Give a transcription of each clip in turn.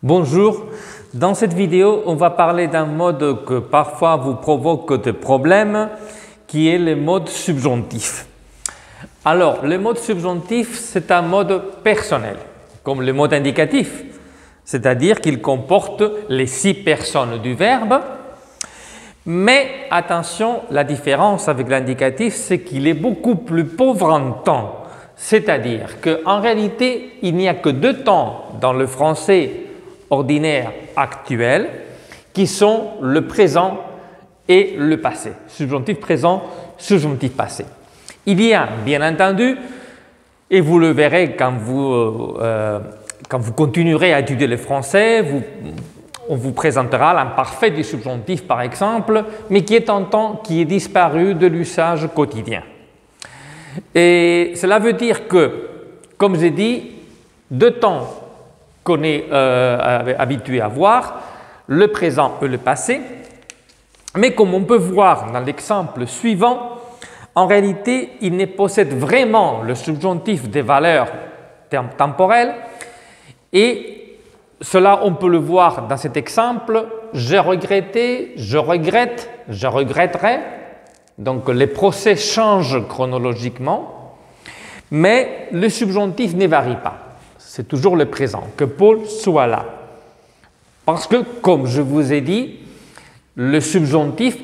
Bonjour, dans cette vidéo, on va parler d'un mode que parfois vous provoque des problèmes, qui est le mode subjonctif. Alors, le mode subjonctif, c'est un mode personnel, comme le mode indicatif, c'est-à-dire qu'il comporte les 6 personnes du verbe. Mais attention, la différence avec l'indicatif, c'est qu'il est beaucoup plus pauvre en temps. C'est-à-dire qu'en réalité, il n'y a que 2 temps dans le français ordinaire actuel qui sont le présent et le passé. Subjonctif présent, subjonctif passé. Il y a, bien entendu, et vous le verrez quand vous continuerez à étudier le français, on vous présentera l'imparfait du subjonctif, par exemple, mais qui est un temps qui est disparu de l'usage quotidien. Et cela veut dire que, comme j'ai dit, 2 temps qu'on est habitué à voir, le présent et le passé, mais comme on peut voir dans l'exemple suivant, en réalité, il ne possède vraiment le subjonctif des valeurs temporelles et cela, on peut le voir dans cet exemple, j'ai regretté, je regrette, je regretterai. Donc, les procès changent chronologiquement, mais le subjonctif ne varie pas. C'est toujours le présent, que Paul soit là. Parce que, comme je vous ai dit, le subjonctif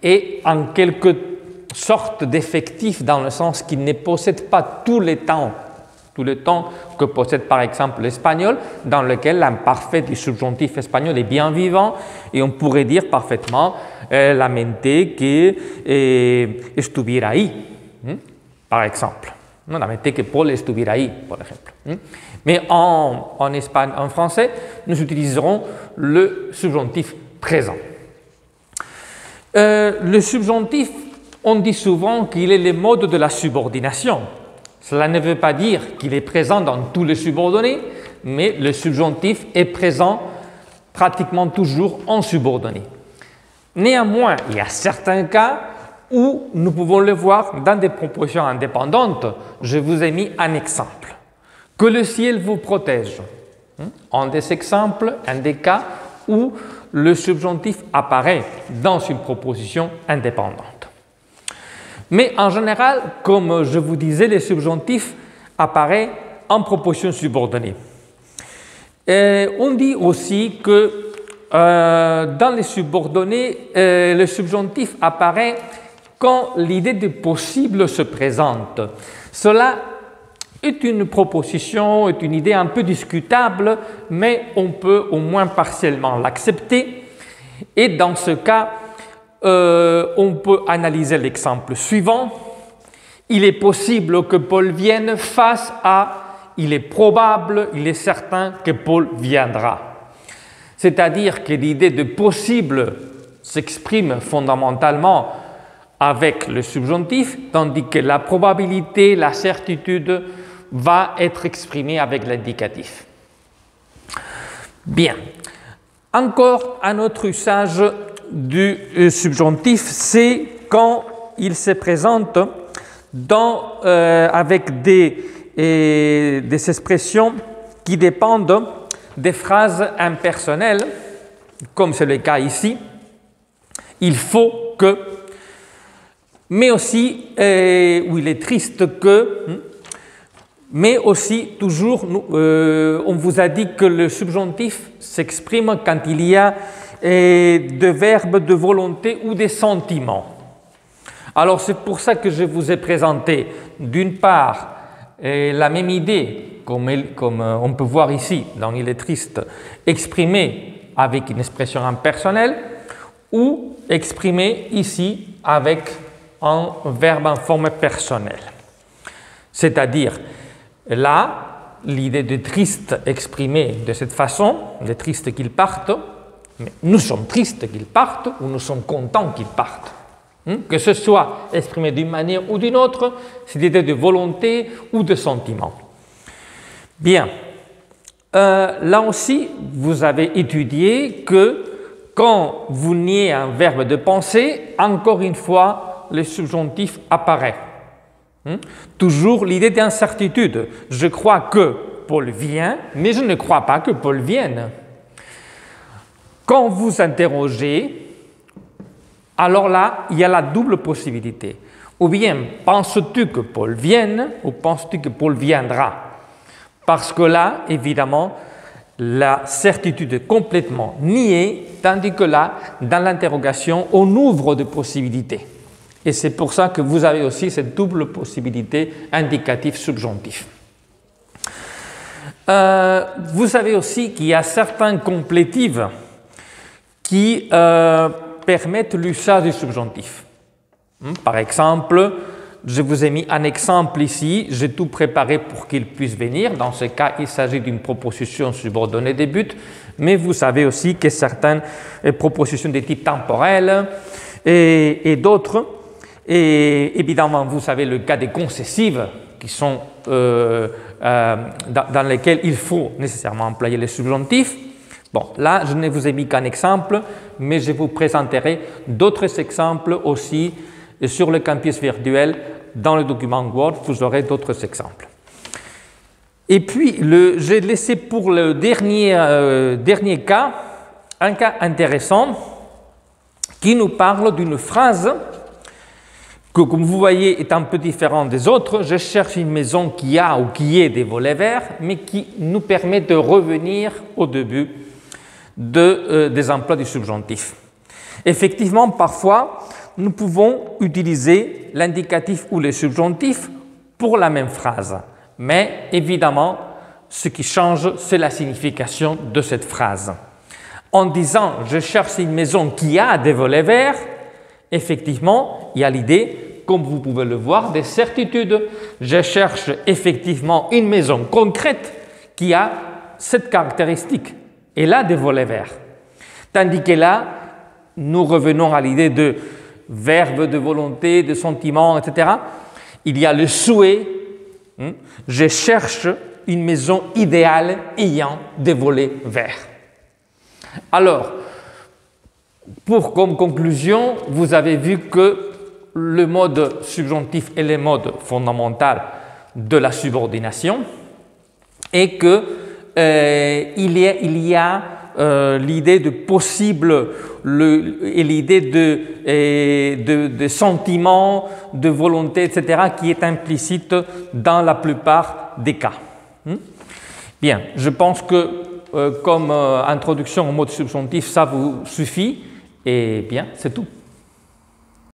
est en quelque sorte d'effectif dans le sens qu'il ne possède pas tous les temps que possède par exemple l'espagnol, dans lequel l'imparfait du subjonctif espagnol est bien vivant et on pourrait dire parfaitement lamenté que estuviera ahí, par exemple. Lamenté que Paul estuviera ahí, par exemple. Mais en français, nous utiliserons le subjonctif présent. Le subjonctif, on dit souvent qu'il est le mode de la subordination. Cela ne veut pas dire qu'il est présent dans tous les subordonnés, mais le subjonctif est présent pratiquement toujours en subordonné. Néanmoins, il y a certains cas où nous pouvons le voir dans des propositions indépendantes. Je vous ai mis un exemple. Que le ciel vous protège. Un des exemples, un des cas où le subjonctif apparaît dans une proposition indépendante. Mais en général, comme je vous disais, le subjonctif apparaît en proposition subordonnée. On dit aussi que dans les subordonnés, le subjonctif apparaît quand l'idée de possible se présente. Cela est une proposition, est une idée un peu discutable, mais on peut au moins partiellement l'accepter. Et dans ce cas, on peut analyser l'exemple suivant. Il est possible que Paul vienne face à il est probable, il est certain que Paul viendra. C'est-à-dire que l'idée de possible s'exprime fondamentalement avec le subjonctif, tandis que la probabilité, la certitude va être exprimée avec l'indicatif. Bien. Encore un autre usage du subjonctif, c'est quand il se présente avec des expressions qui dépendent des phrases impersonnelles, comme c'est le cas ici. Il faut que, mais aussi, où il est triste que, mais aussi toujours, on vous a dit que le subjonctif s'exprime quand il y a de verbes de volonté ou des sentiments. Alors c'est pour ça que je vous ai présenté d'une part la même idée, comme on peut voir ici dans Il est triste, exprimée avec une expression impersonnelle ou exprimée ici avec un verbe en forme personnelle. C'est-à-dire là, l'idée de triste exprimée de cette façon, il est triste qu'il parte, mais nous sommes tristes qu'ils partent ou nous sommes contents qu'ils partent. Que ce soit exprimé d'une manière ou d'une autre, c'est l'idée de volonté ou de sentiment. Bien. Là aussi, vous avez étudié que quand vous niez un verbe de pensée, encore une fois, le subjonctif apparaît. Toujours l'idée d'incertitude. Je crois que Paul vient, mais je ne crois pas que Paul vienne. quand vous interrogez, alors là, il y a la double possibilité. Ou bien, penses-tu que Paul vienne ou penses-tu que Paul viendra? Parce que là, évidemment, la certitude est complètement niée, tandis que là, dans l'interrogation, on ouvre des possibilités. Et c'est pour ça que vous avez aussi cette double possibilité indicatif-subjonctif. Vous savez aussi qu'il y a certains complétifs qui permettent l'usage du subjonctif. Par exemple, je vous ai mis un exemple ici, j'ai tout préparé pour qu'il puisse venir. Dans ce cas, il s'agit d'une proposition subordonnée des buts, mais vous savez aussi que certaines propositions de type temporel et d'autres. Et évidemment, vous savez le cas des concessives qui sont dans lesquelles il faut nécessairement employer les subjonctifs. Bon, là, je ne vous ai mis qu'un exemple, mais je vous présenterai d'autres exemples aussi sur le campus virtuel. Dans le document Word, vous aurez d'autres exemples. Et puis, j'ai laissé pour le dernier cas, un cas intéressant qui nous parle d'une phrase que, comme vous voyez, est un peu différente des autres. Je cherche une maison qui a ou qui ait des volets verts, mais qui nous permet de revenir au début des emplois du subjonctif. Effectivement, parfois, nous pouvons utiliser l'indicatif ou le subjonctif pour la même phrase. Mais évidemment, ce qui change, c'est la signification de cette phrase. En disant « je cherche une maison qui a des volets verts », effectivement, il y a l'idée, comme vous pouvez le voir, des certitudes. Je cherche effectivement une maison concrète qui a cette caractéristique. Elle a des volets verts. Tandis que là, nous revenons à l'idée de verbe, de volonté, de sentiment, etc. Il y a le souhait. Je cherche une maison idéale ayant des volets verts. Alors, comme conclusion, vous avez vu que le mode subjonctif est le mode fondamental de la subordination et que il y a l'idée de possible et l'idée de sentiment, de volonté, etc., qui est implicite dans la plupart des cas. Bien, je pense que comme introduction au mode subjonctif, ça vous suffit. Et bien, c'est tout.